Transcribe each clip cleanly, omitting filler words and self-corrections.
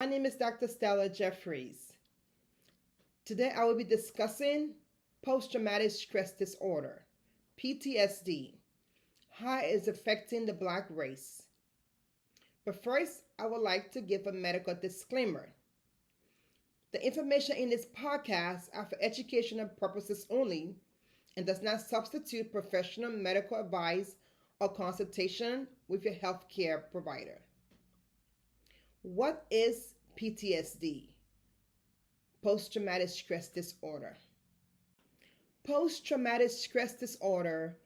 name is Dr. Stella Jeffries. Today I will be discussing post-traumatic stress disorder, PTSD, how it is affecting the Black race. But first, I would like to give a medical disclaimer. The information in this podcast are for educational purposes only and does not substitute professional medical advice or consultation with your healthcare provider. What is PTSD? Post-traumatic stress disorder. Post-traumatic stress disorder,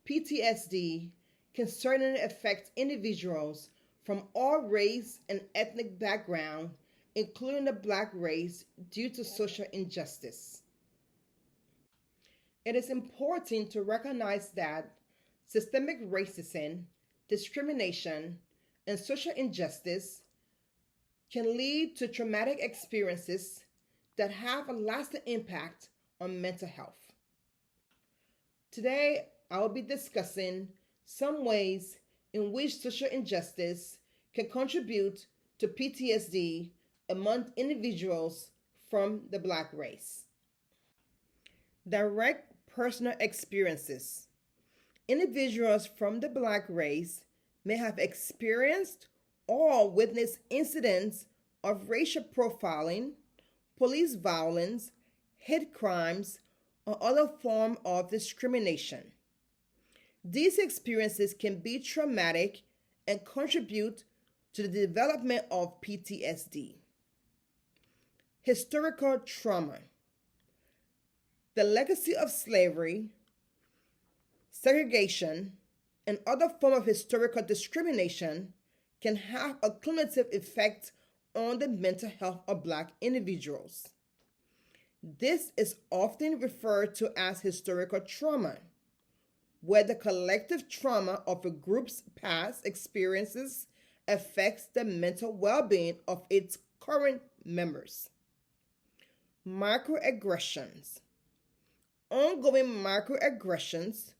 PTSD, can certainly affect individuals from all race and ethnic background, including the Black race, due to social injustice. It is important to recognize that systemic racism, discrimination, and social injustice can lead to traumatic experiences that have a lasting impact on mental health. Today, I will be discussing some ways in which social injustice can contribute to PTSD among individuals from the Black race. Direct personal experiences. Individuals from the Black race may have experienced or witnessed incidents of racial profiling, police violence, hate crimes, or other forms of discrimination. These experiences can be traumatic and contribute to the development of PTSD. Historical trauma. The legacy of slavery, segregation, and other forms of historical discrimination can have a cumulative effect on the mental health of Black individuals. This is often referred to as historical trauma, where the collective trauma of a group's past experiences affects the mental well-being of its current members. Microaggressions. Ongoing microaggressions,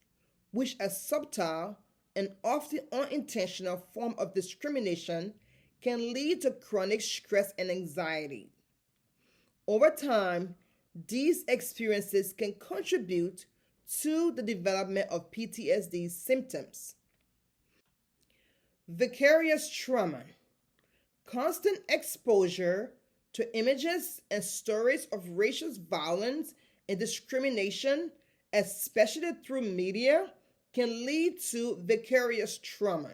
which are subtle and often unintentional form of discrimination, can lead to chronic stress and anxiety. Over time, these experiences can contribute to the development of PTSD symptoms. Vicarious trauma. Constant exposure to images and stories of racial violence and discrimination, especially through media, can lead to vicarious trauma.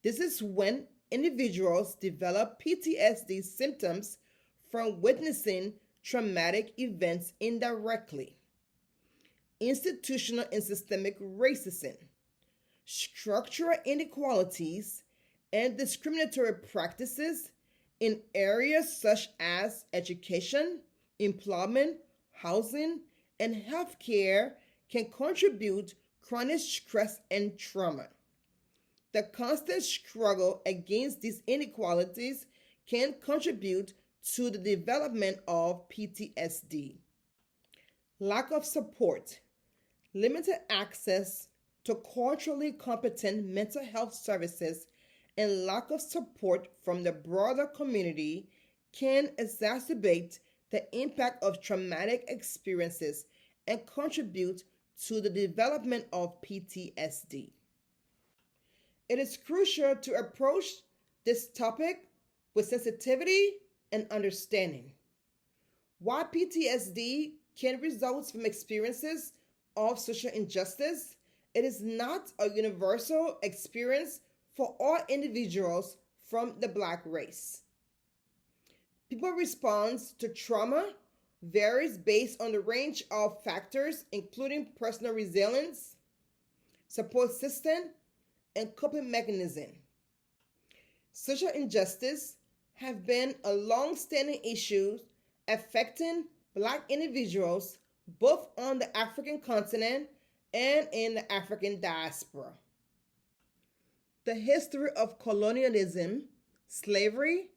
This is when individuals develop PTSD symptoms from witnessing traumatic events indirectly. Institutional and systemic racism, structural inequalities, and discriminatory practices in areas such as education, employment, housing, and healthcare can contribute chronic stress and trauma. The constant struggle against these inequalities can contribute to the development of PTSD. Lack of support, limited access to culturally competent mental health services, and lack of support from the broader community can exacerbate the impact of traumatic experiences and contribute to the development of PTSD. It is crucial to approach this topic with sensitivity and understanding. While PTSD can result from experiences of social injustice, it is not a universal experience for all individuals from the Black race. People's response to trauma varies based on the range of factors, including personal resilience, support system, and coping mechanism. Social injustice have been a long-standing issue affecting Black individuals both on the African continent and in the African diaspora. The history of colonialism, slavery,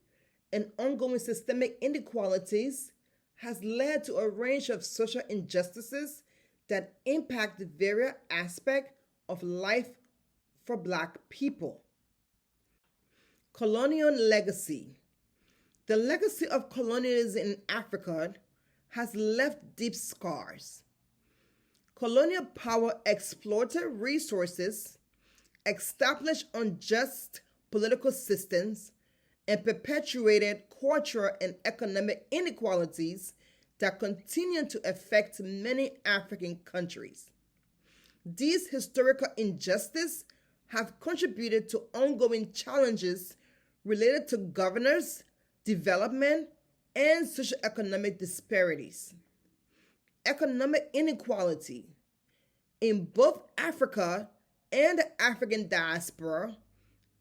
and ongoing systemic inequalities has led to a range of social injustices that impact various aspects of life for Black people. Colonial legacy. The legacy of colonialism in Africa has left deep scars. Colonial power exploited resources, established unjust political systems, and perpetuated cultural and economic inequalities that continue to affect many African countries. These historical injustices have contributed to ongoing challenges related to governance, development, and socioeconomic disparities. Economic inequality. In both Africa and the African diaspora,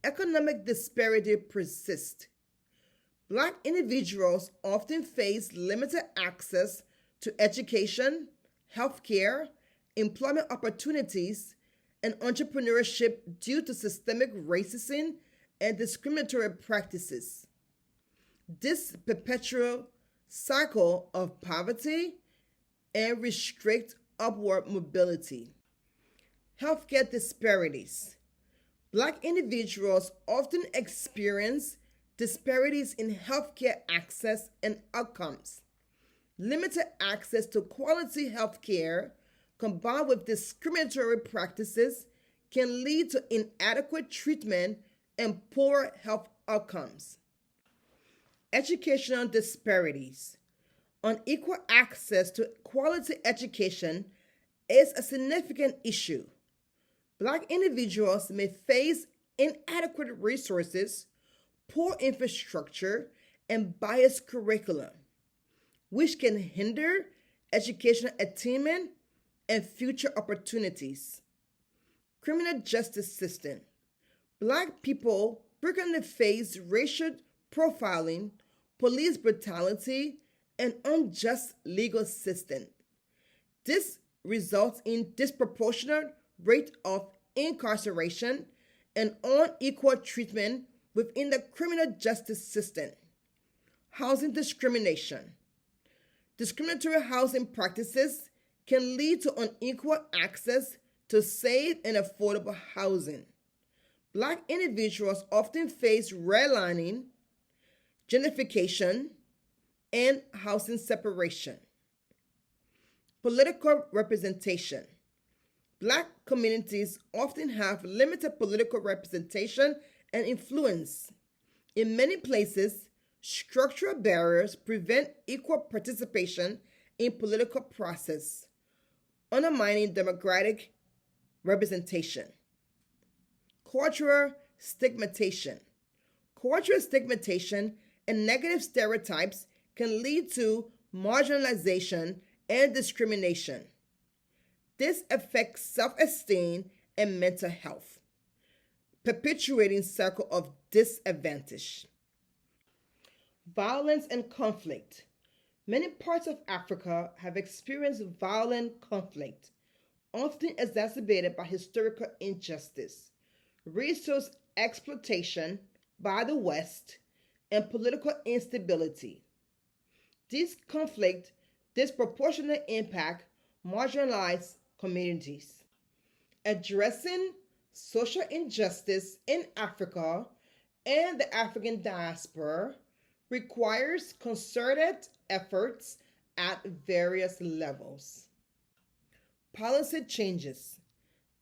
economic disparity persists. Black individuals often face limited access to education, healthcare, employment opportunities, and entrepreneurship due to systemic racism and discriminatory practices. This perpetual cycle of poverty and restrict upward mobility. Healthcare disparities. Black individuals often experience disparities in healthcare access and outcomes. Limited access to quality healthcare combined with discriminatory practices can lead to inadequate treatment and poor health outcomes. Educational disparities. Unequal access to quality education is a significant issue. Black individuals may face inadequate resources, poor infrastructure, and biased curriculum, which can hinder educational attainment and future opportunities. Criminal justice system. Black people frequently face racial profiling, police brutality, and unjust legal system. This results in disproportionate rate of incarceration and unequal treatment within the criminal justice system. Housing discrimination. Discriminatory housing practices can lead to unequal access to safe and affordable housing. Black individuals often face redlining, gentrification, and housing separation. Political representation. Black communities often have limited political representation and influence. In many places, structural barriers prevent equal participation in political process, undermining democratic representation. Cultural stigmatization. Cultural stigmatization and negative stereotypes can lead to marginalization and discrimination. This affects self-esteem and mental health, perpetuating cycle of disadvantage. Violence and conflict. Many parts of Africa have experienced violent conflict, often exacerbated by historical injustice, resource exploitation by the West, and political instability. These conflicts disproportionately impact marginalized communities. Addressing social injustice in Africa and the African diaspora requires concerted efforts at various levels. Policy changes.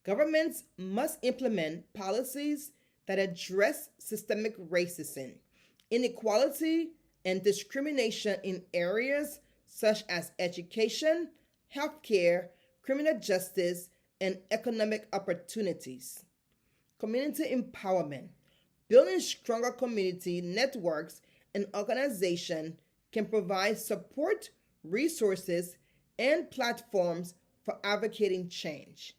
Governments must implement policies that address systemic racism, inequality, and discrimination in areas such as education, healthcare, criminal justice, and economic opportunities. Community empowerment. Building stronger community networks and organizations can provide support, resources, and platforms for advocating change.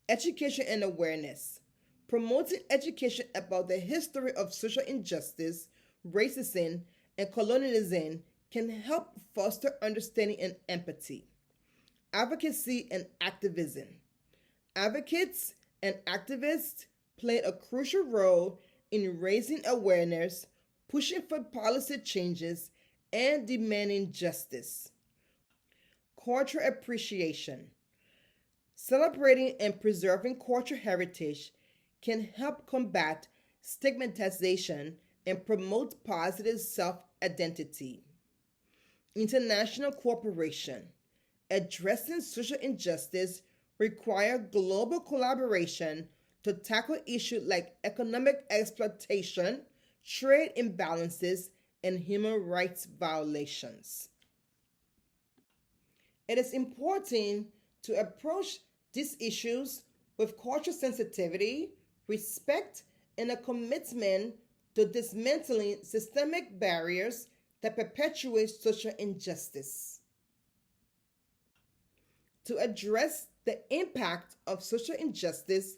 Education and awareness. Promoting education about the history of social injustice, racism, and colonialism can help foster understanding and empathy. Advocacy and activism. Advocates and activists play a crucial role in raising awareness, pushing for policy changes, and demanding justice. Cultural appreciation. Celebrating and preserving cultural heritage can help combat stigmatization and promote positive self identity. International cooperation. Addressing social injustice require global collaboration to tackle issues like economic exploitation, trade imbalances, and human rights violations. It is important to approach these issues with cultural sensitivity, respect, and a commitment to dismantling systemic barriers that perpetuate social injustice. To address the impact of social injustice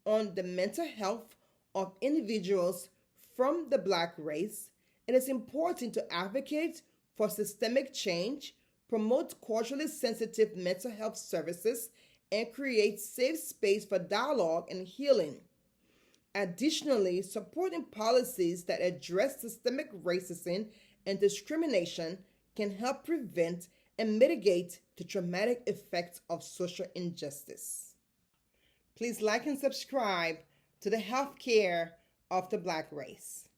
on the mental health of individuals from the Black race, it is important to advocate for systemic change, promote culturally sensitive mental health services, and create safe space for dialogue and healing. Additionally, supporting policies that address systemic racism and discrimination can help prevent and mitigate the traumatic effects of social injustice. Please like and subscribe to the healthcare of the Black race.